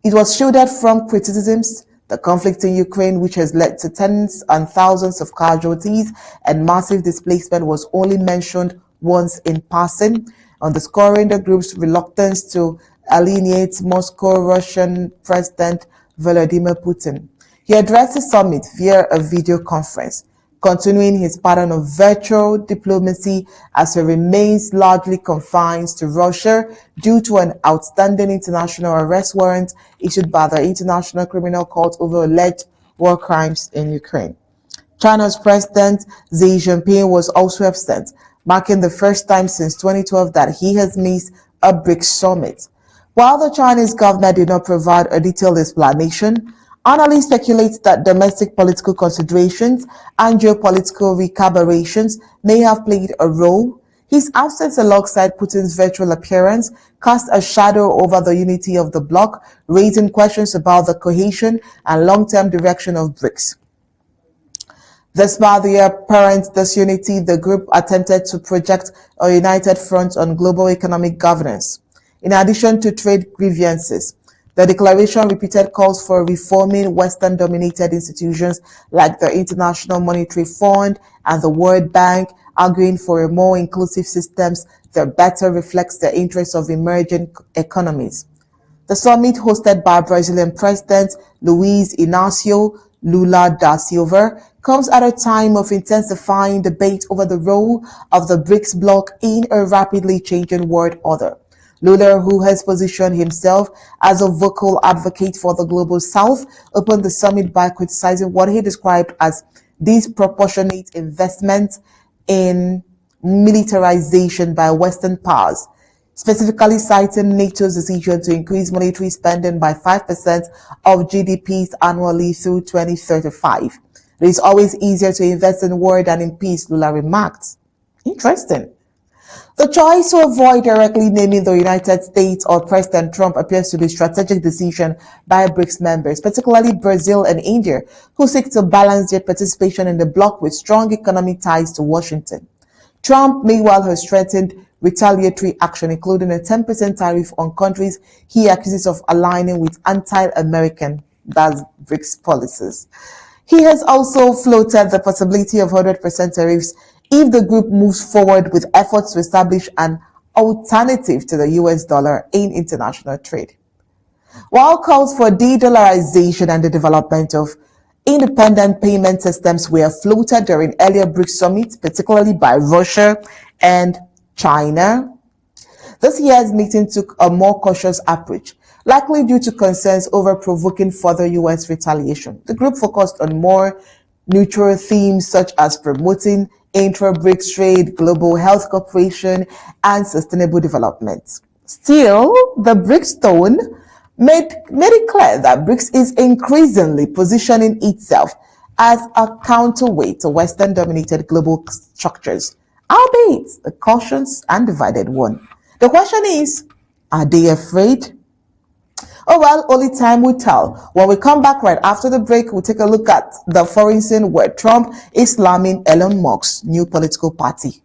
It was shielded from criticisms. The conflict in Ukraine, which has led to tens and thousands of casualties and massive displacement, was only mentioned once in passing, underscoring the group's reluctance to alienate Moscow Russian President Vladimir Putin. He addressed the summit via a video conference. continuing his pattern of virtual diplomacy as he remains largely confined to Russia due to an outstanding international arrest warrant issued by the International Criminal Court over alleged war crimes in Ukraine. China's President Xi Jinping was also absent, marking the first time since 2012 that he has missed a BRICS summit. While the Chinese government did not provide a detailed explanation, analysts speculate that domestic political considerations and geopolitical reverberations may have played a role. His absence alongside Putin's virtual appearance cast a shadow over the unity of the bloc, raising questions about the cohesion and long-term direction of BRICS. Despite the apparent disunity, the group attempted to project a united front on global economic governance. In addition to trade grievances, the declaration repeated calls for reforming Western-dominated institutions like the International Monetary Fund and the World Bank, arguing for a more inclusive system that better reflects the interests of emerging economies. The summit, hosted by Brazilian President Luiz Inácio Lula da Silva, comes at a time of intensifying debate over the role of the BRICS bloc in a rapidly changing world order. Lula, who has positioned himself as a vocal advocate for the global south, opened the summit by criticizing what he described as disproportionate investment in militarization by Western powers, specifically citing NATO's decision to increase military spending by 5% of GDP annually through 2035. It is always easier to invest in war than in peace, Lula remarked. Interesting. The choice to avoid directly naming the United States or President Trump appears to be a strategic decision by BRICS members, particularly Brazil and India, who seek to balance their participation in the bloc with strong economic ties to Washington. Trump, meanwhile, has threatened retaliatory action, including a 10% tariff on countries he accuses of aligning with anti-American BRICS policies. He has also floated the possibility of 100% tariffs if the group moves forward with efforts to establish an alternative to the US dollar in international trade. While calls for de-dollarization and the development of independent payment systems were floated during earlier BRICS summits, particularly by Russia and China, this year's meeting took a more cautious approach, likely due to concerns over provoking further US retaliation. The group focused on more neutral themes such as promoting intra-BRICS trade, global health cooperation, and sustainable development. Still, the BRICS tone made it clear that BRICS is increasingly positioning itself as a counterweight to Western-dominated global structures, albeit a cautious and divided one. The question is, are they afraid? Oh well, only time will tell. When we come back right after the break, we'll take a look at the foreign scene where Trump is slamming Elon Musk's new political party.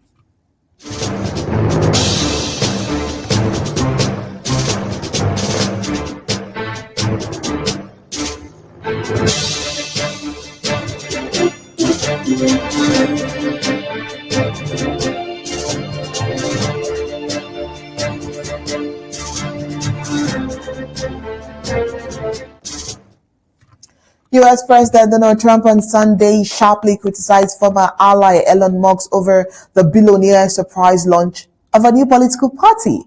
US President Donald Trump on Sunday sharply criticized former ally Elon Musk over the billionaire's surprise launch of a new political party,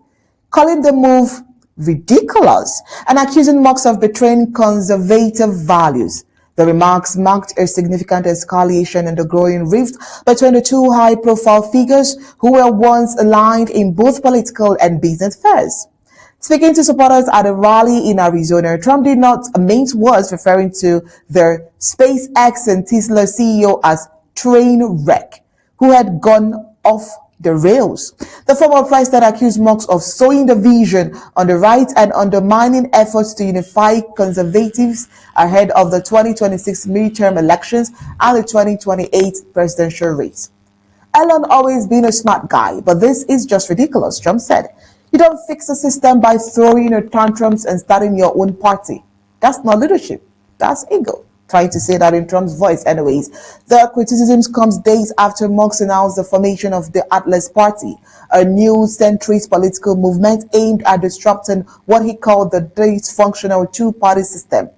calling the move ridiculous and accusing Musk of betraying conservative values. The remarks marked a significant escalation in the growing rift between the two high-profile figures who were once aligned in both political and business affairs. Speaking to supporters at a rally in Arizona, Trump did not mince words, referring to the SpaceX and Tesla CEO as train wreck, who had gone off the rails. The former president accused Musk of sowing division on the right and undermining efforts to unify conservatives ahead of the 2026 midterm elections and the 2028 presidential race. Elon always been a smart guy, but this is just ridiculous, Trump said. You don't fix the system by throwing your tantrums and starting your own party. That's not leadership. That's ego. Trying to say that in Trump's voice anyways. The criticisms comes days after Musk announced the formation of the Atlas Party, a new centrist political movement aimed at disrupting what he called the dysfunctional two-party system.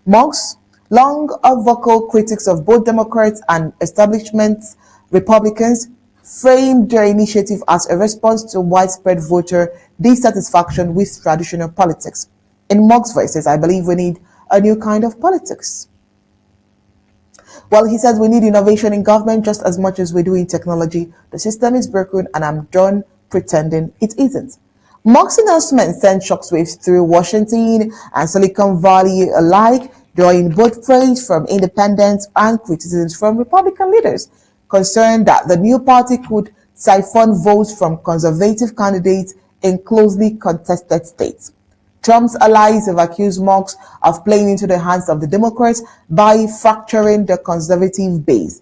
Musk, Long vocal critics of both Democrats and establishment Republicans framed their initiative as a response to widespread voter dissatisfaction with traditional politics. In Musk's voices, I believe we need a new kind of politics. Well, he says we need innovation in government just as much as we do in technology. The system is broken and I'm done pretending it isn't. Musk's announcement sent shockwaves through Washington and Silicon Valley alike, drawing both praise from independents and criticisms from Republican leaders, concerned that the new party could siphon votes from conservative candidates in closely contested states. Trump's allies have accused Musk of playing into the hands of the Democrats by fracturing the conservative base.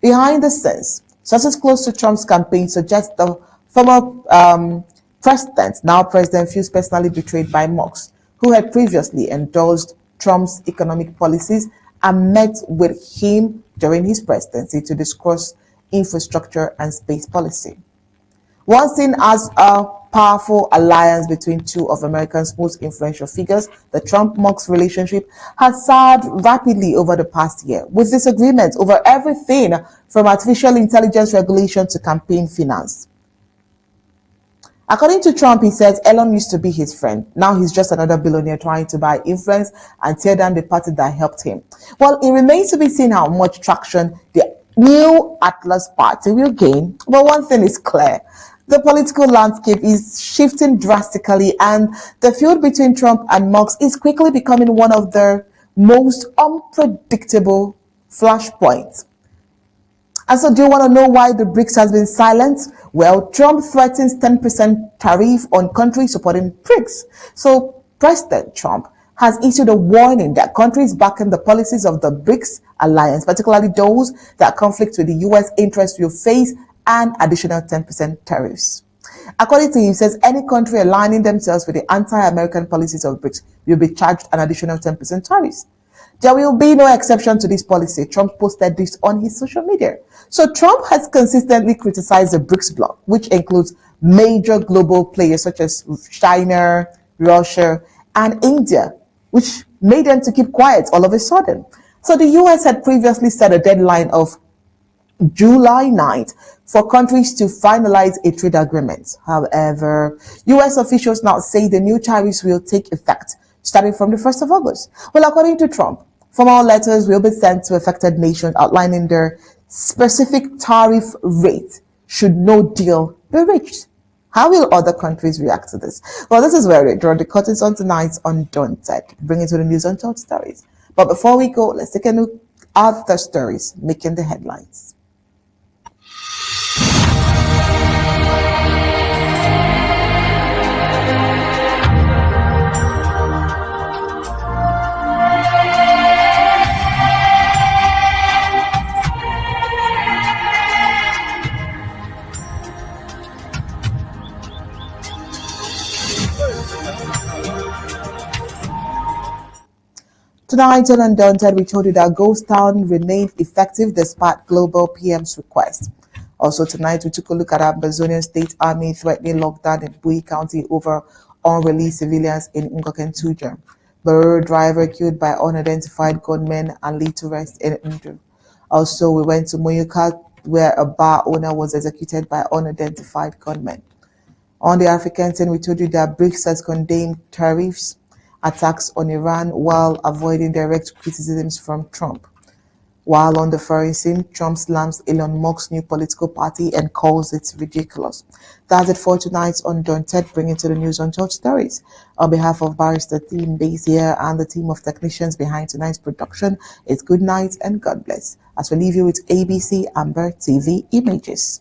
Behind the scenes, sources close to Trump's campaign suggest the former president, now President, feels personally betrayed by Musk, who had previously endorsed Trump's economic policies and met with him during his presidency to discuss infrastructure and space policy. Once seen as a powerful alliance between two of America's most influential figures, the Trump-Musk relationship has soured rapidly over the past year, with disagreements over everything from artificial intelligence regulation to campaign finance. According to Trump, he says Elon used to be his friend. Now he's just another billionaire trying to buy influence and tear down the party that helped him. Well, it remains to be seen how much traction the new Atlas party will gain. But one thing is clear. The political landscape is shifting drastically, and the feud between Trump and Musk is quickly becoming one of the most unpredictable flashpoints. And so, do you want to know why the BRICS has been silent? Well, Trump threatens 10% tariff on countries supporting BRICS. So, President Trump has issued a warning that countries backing the policies of the BRICS alliance, particularly those that conflict with the U.S. interests, will face an additional 10% tariffs. According to him, he says any country aligning themselves with the anti-American policies of BRICS will be charged an additional 10% tariffs. There will be no exception to this policy. Trump posted this on his social media. So Trump has consistently criticized the BRICS bloc, which includes major global players such as China, Russia, and India, which made them to keep quiet all of a sudden. So the US had previously set a deadline of July 9th for countries to finalize a trade agreement. However, US officials now say the new tariffs will take effect starting from the 1st of August. Well, according to Trump, formal letters will be sent to affected nations outlining their specific tariff rate should no deal be reached. How will other countries react to this? Well, this is where we draw the curtains on tonight's Undaunted, bringing to the news untold stories. But before we go, let's take a look at the stories making the headlines. Tonight on Undaunted, we told you that Ghost Town remained effective despite global PM's request. Also tonight, we took a look at Ambazonia State Army threatening lockdown in Bui County over unreleased civilians in Ngoketunjia. Mbororo driver killed by unidentified gunmen and laid to rest in Ndu. Also, we went to Moyuka, where a bar owner was executed by unidentified gunmen. On the African scene, we told you that BRICS has condemned tariffs attacks on Iran while avoiding direct criticisms from Trump. While on the foreign scene, Trump slams Elon Musk's new political party and calls it ridiculous. That's it for tonight's Undaunted, bringing to the news untold stories. On behalf of Barrister Team Mbeseha and the team of technicians behind tonight's production, it's good night and God bless. As we leave you with ABC Amba TV images.